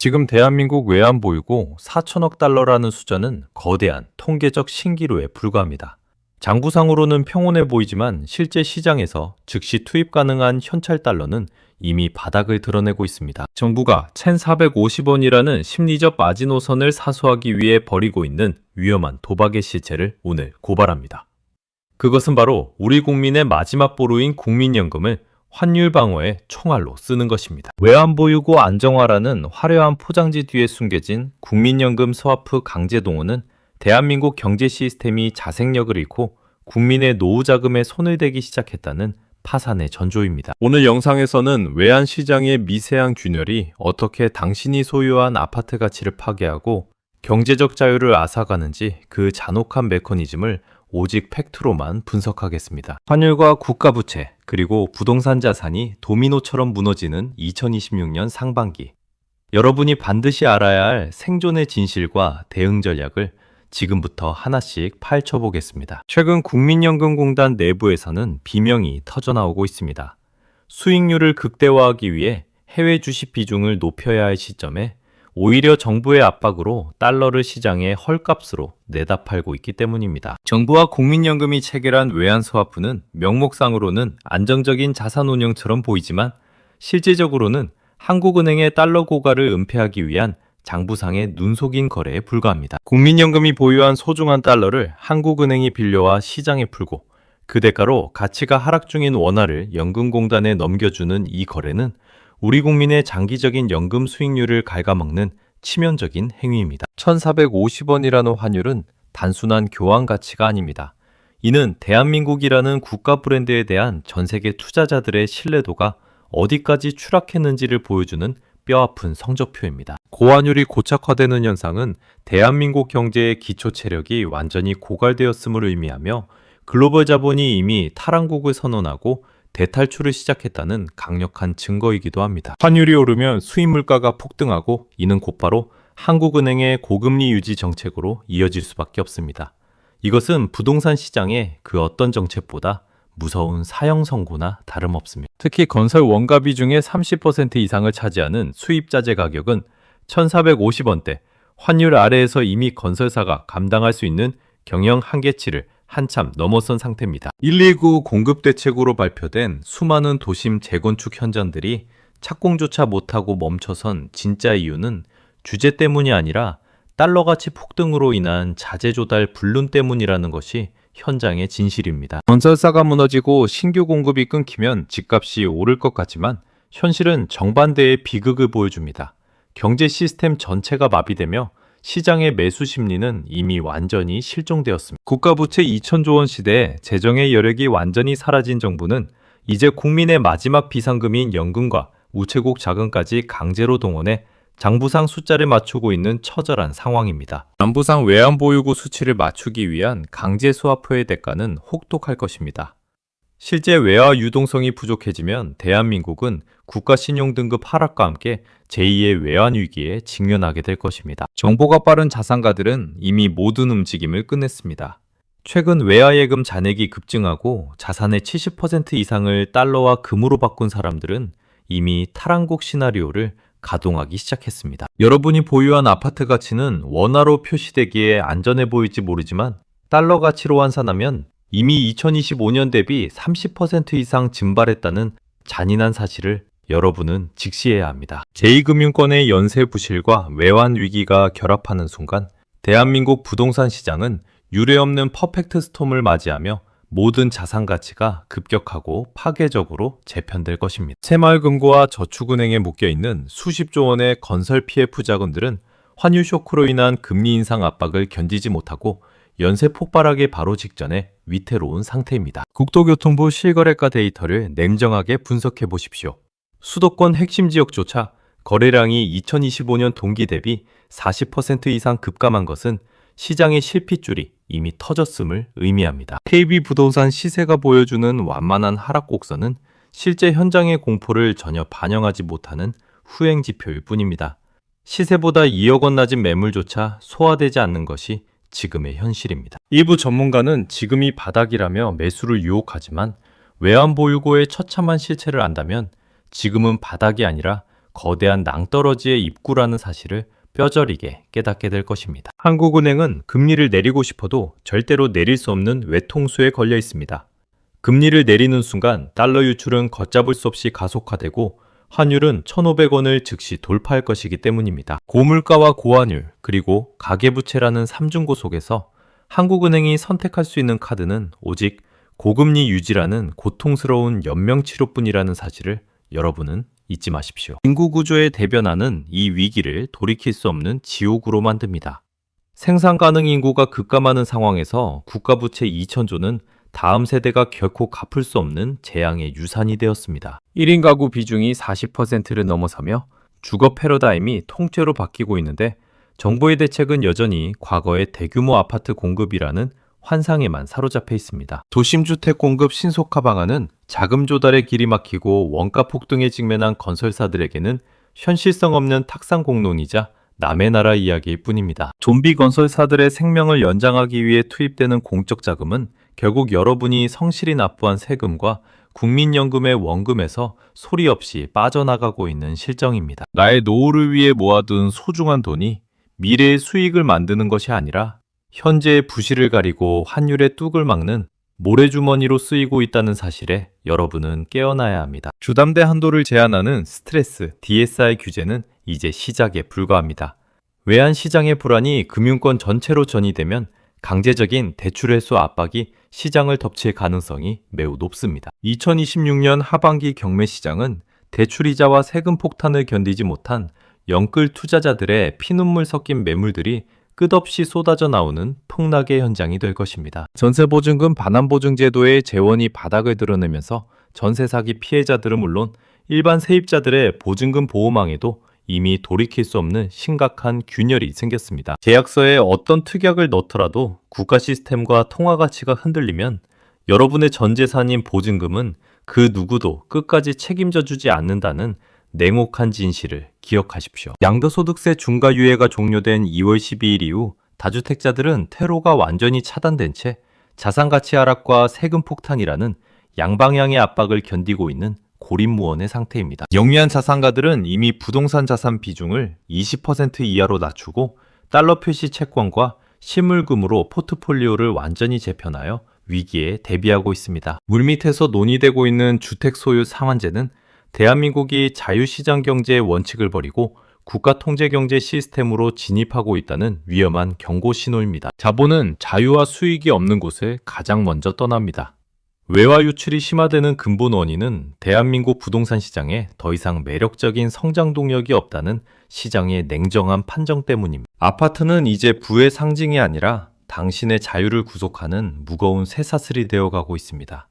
지금 대한민국 외환보유고 4천억 달러라는 숫자는 거대한 통계적 신기루에 불과합니다. 장부상으로는 평온해 보이지만 실제 시장에서 즉시 투입 가능한 현찰 달러는 이미 바닥을 드러내고 있습니다. 정부가 1,450원이라는 심리적 마지노선을 사수하기 위해 벌이고 있는 위험한 도박의 실체를 오늘 고발합니다. 그것은 바로 우리 국민의 마지막 보루인 국민연금을 환율 방어의 총알로 쓰는 것입니다. 외환보유고 안정화라는 화려한 포장지 뒤에 숨겨진 국민연금 스와프 강제 동원은 대한민국 경제 시스템이 자생력을 잃고 국민의 노후 자금에 손을 대기 시작했다는 파산의 전조입니다. 오늘 영상에서는 외환 시장의 미세한 균열이 어떻게 당신이 소유한 아파트 가치를 파괴하고 경제적 자유를 앗아가는지 그 잔혹한 메커니즘을 오직 팩트로만 분석하겠습니다. 환율과 국가부채, 그리고 부동산 자산이 도미노처럼 무너지는 2026년 상반기. 여러분이 반드시 알아야 할 생존의 진실과 대응 전략을 지금부터 하나씩 파헤쳐 보겠습니다. 최근 국민연금공단 내부에서는 비명이 터져나오고 있습니다. 수익률을 극대화하기 위해 해외 주식 비중을 높여야 할 시점에 오히려 정부의 압박으로 달러를 시장에 헐값으로 내다 팔고 있기 때문입니다. 정부와 국민연금이 체결한 외환스와프는 명목상으로는 안정적인 자산운용처럼 보이지만 실질적으로는 한국은행의 달러 고갈을 은폐하기 위한 장부상의 눈속임 거래에 불과합니다. 국민연금이 보유한 소중한 달러를 한국은행이 빌려와 시장에 풀고 그 대가로 가치가 하락 중인 원화를 연금공단에 넘겨주는 이 거래는 우리 국민의 장기적인 연금 수익률을 갉아먹는 치명적인 행위입니다. 1,450원이라는 환율은 단순한 교환 가치가 아닙니다. 이는 대한민국이라는 국가 브랜드에 대한 전 세계 투자자들의 신뢰도가 어디까지 추락했는지를 보여주는 뼈아픈 성적표입니다. 고환율이 고착화되는 현상은 대한민국 경제의 기초 체력이 완전히 고갈되었음을 의미하며 글로벌 자본이 이미 탈한국을 선언하고 대탈출을 시작했다는 강력한 증거이기도 합니다. 환율이 오르면 수입 물가가 폭등하고 이는 곧바로 한국은행의 고금리 유지 정책으로 이어질 수밖에 없습니다. 이것은 부동산 시장의 그 어떤 정책보다 무서운 사형 선고나 다름없습니다. 특히 건설 원가 비중의 30% 이상을 차지하는 수입자재 가격은 1,450원대, 환율 아래에서 이미 건설사가 감당할 수 있는 경영 한계치를 한참 넘어선 상태입니다. 119 공급대책으로 발표된 수많은 도심 재건축 현장들이 착공조차 못하고 멈춰선 진짜 이유는 주재 때문이 아니라 달러 가치 폭등으로 인한 자재 조달 불륜 때문이라는 것이 현장의 진실입니다. 건설사가 무너지고 신규 공급이 끊기면 집값이 오를 것 같지만 현실은 정반대의 비극을 보여줍니다. 경제 시스템 전체가 마비되며 시장의 매수 심리는 이미 완전히 실종되었습니다. 국가부채 2,000조 원 시대에 재정의 여력이 완전히 사라진 정부는 이제 국민의 마지막 비상금인 연금과 우체국 자금까지 강제로 동원해 장부상 숫자를 맞추고 있는 처절한 상황입니다. 장부상 외환보유고 수치를 맞추기 위한 강제 스와프의 대가는 혹독할 것입니다. 실제 외화 유동성이 부족해지면 대한민국은 국가신용등급 하락과 함께 제2의 외환위기에 직면하게 될 것입니다. 정보가 빠른 자산가들은 이미 모든 움직임을 끝냈습니다. 최근 외화예금 잔액이 급증하고 자산의 70% 이상을 달러와 금으로 바꾼 사람들은 이미 탈한국 시나리오를 가동하기 시작했습니다. 여러분이 보유한 아파트 가치는 원화로 표시되기에 안전해 보일지 모르지만 달러 가치로 환산하면 이미 2025년 대비 30% 이상 증발했다는 잔인한 사실을 여러분은 직시해야 합니다. 제2금융권의 연쇄 부실과 외환 위기가 결합하는 순간 대한민국 부동산 시장은 유례없는 퍼펙트 스톰을 맞이하며 모든 자산 가치가 급격하고 파괴적으로 재편될 것입니다. 새마을금고와 저축은행에 묶여있는 수십조 원의 건설 PF 자금들은 환율 쇼크로 인한 금리 인상 압박을 견디지 못하고 연쇄 폭발하기 바로 직전에 위태로운 상태입니다. 국토교통부 실거래가 데이터를 냉정하게 분석해 보십시오. 수도권 핵심 지역조차 거래량이 2025년 동기 대비 40% 이상 급감한 것은 시장의 실핏줄이 이미 터졌음을 의미합니다. KB부동산 시세가 보여주는 완만한 하락 곡선은 실제 현장의 공포를 전혀 반영하지 못하는 후행 지표일 뿐입니다. 시세보다 2억 원 낮은 매물조차 소화되지 않는 것이 지금의 현실입니다. 일부 전문가는 지금이 바닥이라며 매수를 유혹하지만 외환보유고의 처참한 실체를 안다면 지금은 바닥이 아니라 거대한 낭떠러지의 입구라는 사실을 뼈저리게 깨닫게 될 것입니다. 한국은행은 금리를 내리고 싶어도 절대로 내릴 수 없는 외통수에 걸려 있습니다. 금리를 내리는 순간 달러 유출은 걷잡을 수 없이 가속화되고 환율은 1,500원을 즉시 돌파할 것이기 때문입니다. 고물가와 고환율, 그리고 가계부채라는 삼중고 속에서 한국은행이 선택할 수 있는 카드는 오직 고금리 유지라는 고통스러운 연명치료뿐이라는 사실을 여러분은 잊지 마십시오. 인구구조의 대변화는 이 위기를 돌이킬 수 없는 지옥으로 만듭니다. 생산 가능 인구가 급감하는 상황에서 국가부채 2,000조는 다음 세대가 결코 갚을 수 없는 재앙의 유산이 되었습니다. 1인 가구 비중이 40%를 넘어서며 주거 패러다임이 통째로 바뀌고 있는데 정부의 대책은 여전히 과거의 대규모 아파트 공급이라는 환상에만 사로잡혀 있습니다. 도심주택 공급 신속화 방안은 자금 조달의 길이 막히고 원가 폭등에 직면한 건설사들에게는 현실성 없는 탁상 공론이자 남의 나라 이야기일 뿐입니다. 좀비 건설사들의 생명을 연장하기 위해 투입되는 공적 자금은 결국 여러분이 성실히 납부한 세금과 국민연금의 원금에서 소리 없이 빠져나가고 있는 실정입니다. 나의 노후를 위해 모아둔 소중한 돈이 미래의 수익을 만드는 것이 아니라 현재의 부실을 가리고 환율의 뚝을 막는 모래주머니로 쓰이고 있다는 사실에 여러분은 깨어나야 합니다. 주담대 한도를 제한하는 스트레스, DSR 규제는 이제 시작에 불과합니다. 외환시장의 불안이 금융권 전체로 전이되면 강제적인 대출 회수 압박이 시장을 덮칠 가능성이 매우 높습니다. 2026년 하반기 경매 시장은 대출이자와 세금 폭탄을 견디지 못한 영끌 투자자들의 피눈물 섞인 매물들이 끝없이 쏟아져 나오는 폭락의 현장이 될 것입니다. 전세보증금 반환보증제도의 재원이 바닥을 드러내면서 전세 사기 피해자들은 물론 일반 세입자들의 보증금 보호망에도 이미 돌이킬 수 없는 심각한 균열이 생겼습니다. 계약서에 어떤 특약을 넣더라도 국가 시스템과 통화 가치가 흔들리면 여러분의 전 재산인 보증금은 그 누구도 끝까지 책임져 주지 않는다는 냉혹한 진실을 기억하십시오. 양도소득세 중과 유예가 종료된 2월 12일 이후 다주택자들은 퇴로가 완전히 차단된 채 자산가치 하락과 세금 폭탄이라는 양방향의 압박을 견디고 있는 고립무원의 상태입니다. 영위한 자산가들은 이미 부동산 자산 비중을 20% 이하로 낮추고 달러 표시 채권과 실물금으로 포트폴리오를 완전히 재편하여 위기에 대비하고 있습니다. 물밑에서 논의되고 있는 주택 소유 상환제는 대한민국이 자유시장 경제의 원칙을 버리고 국가통제경제 시스템으로 진입하고 있다는 위험한 경고 신호입니다. 자본은 자유와 수익이 없는 곳을 가장 먼저 떠납니다. 외화 유출이 심화되는 근본 원인은 대한민국 부동산 시장에 더 이상 매력적인 성장 동력이 없다는 시장의 냉정한 판정 때문입니다. 아파트는 이제 부의 상징이 아니라 당신의 자유를 구속하는 무거운 쇠사슬이 되어가고 있습니다.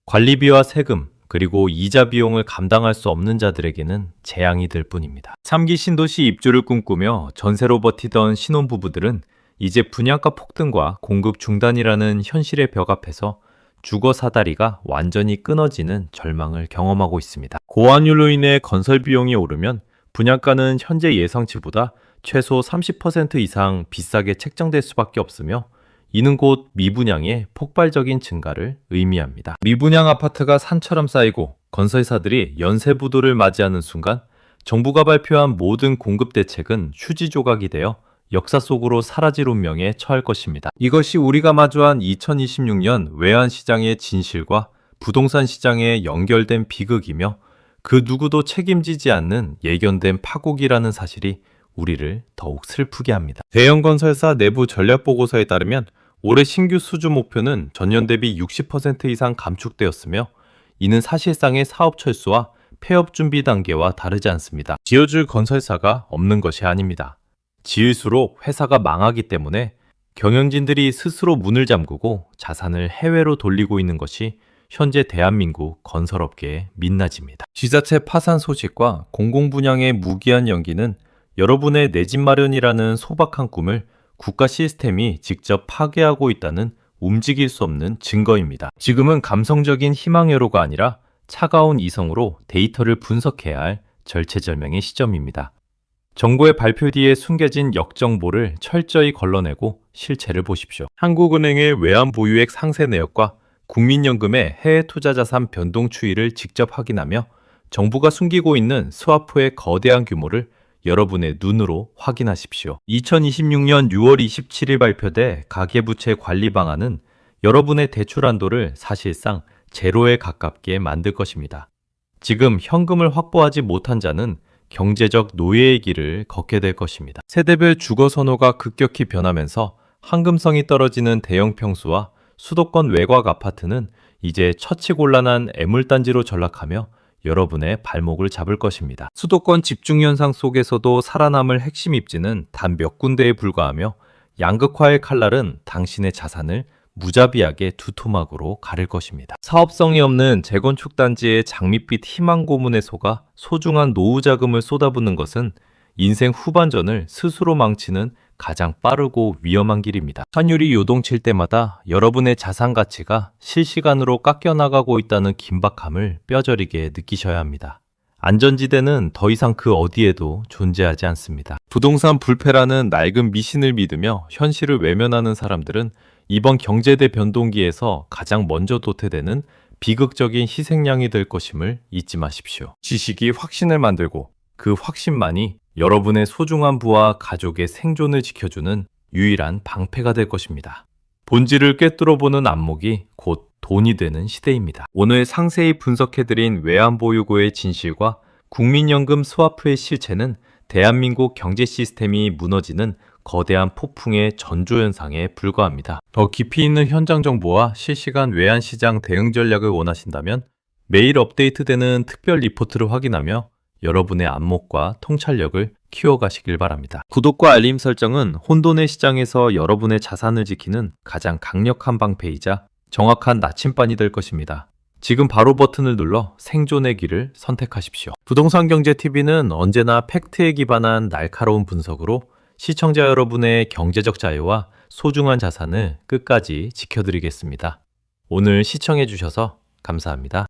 관리비와 세금, 그리고 이자 비용을 감당할 수 없는 자들에게는 재앙이 될 뿐입니다. 3기 신도시 입주를 꿈꾸며 전세로 버티던 신혼부부들은 이제 분양가 폭등과 공급 중단이라는 현실의 벽 앞에서 주거 사다리가 완전히 끊어지는 절망을 경험하고 있습니다. 고환율로 인해 건설 비용이 오르면 분양가는 현재 예상치보다 최소 30% 이상 비싸게 책정될 수밖에 없으며 이는 곧 미분양의 폭발적인 증가를 의미합니다. 미분양 아파트가 산처럼 쌓이고 건설사들이 연쇄부도를 맞이하는 순간 정부가 발표한 모든 공급 대책은 휴지 조각이 되어 역사 속으로 사라질 운명에 처할 것입니다. 이것이 우리가 마주한 2026년 외환시장의 진실과 부동산 시장에 연결된 비극이며 그 누구도 책임지지 않는 예견된 파국이라는 사실이 우리를 더욱 슬프게 합니다. 대형 건설사 내부 전략 보고서에 따르면 올해 신규 수주 목표는 전년 대비 60% 이상 감축되었으며 이는 사실상의 사업 철수와 폐업 준비 단계와 다르지 않습니다. 지어줄 건설사가 없는 것이 아닙니다. 지을수록 회사가 망하기 때문에 경영진들이 스스로 문을 잠그고 자산을 해외로 돌리고 있는 것이 현재 대한민국 건설업계의 민낯입니다. 지자체 파산 소식과 공공분양의 무기한 연기는 여러분의 내 집 마련이라는 소박한 꿈을 국가 시스템이 직접 파괴하고 있다는 움직일 수 없는 증거입니다. 지금은 감성적인 희망회로가 아니라 차가운 이성으로 데이터를 분석해야 할 절체절명의 시점입니다. 정부의 발표 뒤에 숨겨진 역정보를 철저히 걸러내고 실체를 보십시오. 한국은행의 외환 보유액 상세 내역과 국민연금의 해외 투자 자산 변동 추이를 직접 확인하며 정부가 숨기고 있는 스와프의 거대한 규모를 여러분의 눈으로 확인하십시오. 2026년 6월 27일 발표돼 가계부채 관리 방안은 여러분의 대출 한도를 사실상 제로에 가깝게 만들 것입니다. 지금 현금을 확보하지 못한 자는 경제적 노예의 길을 걷게 될 것입니다. 세대별 주거 선호가 급격히 변하면서 황금성이 떨어지는 대형 평수와 수도권 외곽 아파트는 이제 처치곤란한 애물단지로 전락하며 여러분의 발목을 잡을 것입니다. 수도권 집중 현상 속에서도 살아남을 핵심 입지는 단 몇 군데에 불과하며 양극화의 칼날은 당신의 자산을 무자비하게 두 토막으로 가릴 것입니다. 사업성이 없는 재건축 단지의 장밋빛 희망 고문에 속아 소중한 노후 자금을 쏟아붓는 것은 인생 후반전을 스스로 망치는 가장 빠르고 위험한 길입니다. 환율이 요동칠 때마다 여러분의 자산 가치가 실시간으로 깎여나가고 있다는 긴박함을 뼈저리게 느끼셔야 합니다. 안전지대는 더 이상 그 어디에도 존재하지 않습니다. 부동산 불패라는 낡은 미신을 믿으며 현실을 외면하는 사람들은 이번 경제대 변동기에서 가장 먼저 도태되는 비극적인 희생양이 될 것임을 잊지 마십시오. 지식이 확신을 만들고 그 확신만이 여러분의 소중한 부와 가족의 생존을 지켜주는 유일한 방패가 될 것입니다. 본질을 꿰뚫어보는 안목이 곧 돈이 되는 시대입니다. 오늘 상세히 분석해드린 외환보유고의 진실과 국민연금 스와프의 실체는 대한민국 경제 시스템이 무너지는 거대한 폭풍의 전조현상에 불과합니다. 더 깊이 있는 현장 정보와 실시간 외환시장 대응 전략을 원하신다면 매일 업데이트되는 특별 리포트를 확인하며 여러분의 안목과 통찰력을 키워가시길 바랍니다. 구독과 알림 설정은 혼돈의 시장에서 여러분의 자산을 지키는 가장 강력한 방패이자 정확한 나침반이 될 것입니다. 지금 바로 버튼을 눌러 생존의 길을 선택하십시오. 부동산경제TV는 언제나 팩트에 기반한 날카로운 분석으로 시청자 여러분의 경제적 자유와 소중한 자산을 끝까지 지켜드리겠습니다. 오늘 시청해주셔서 감사합니다.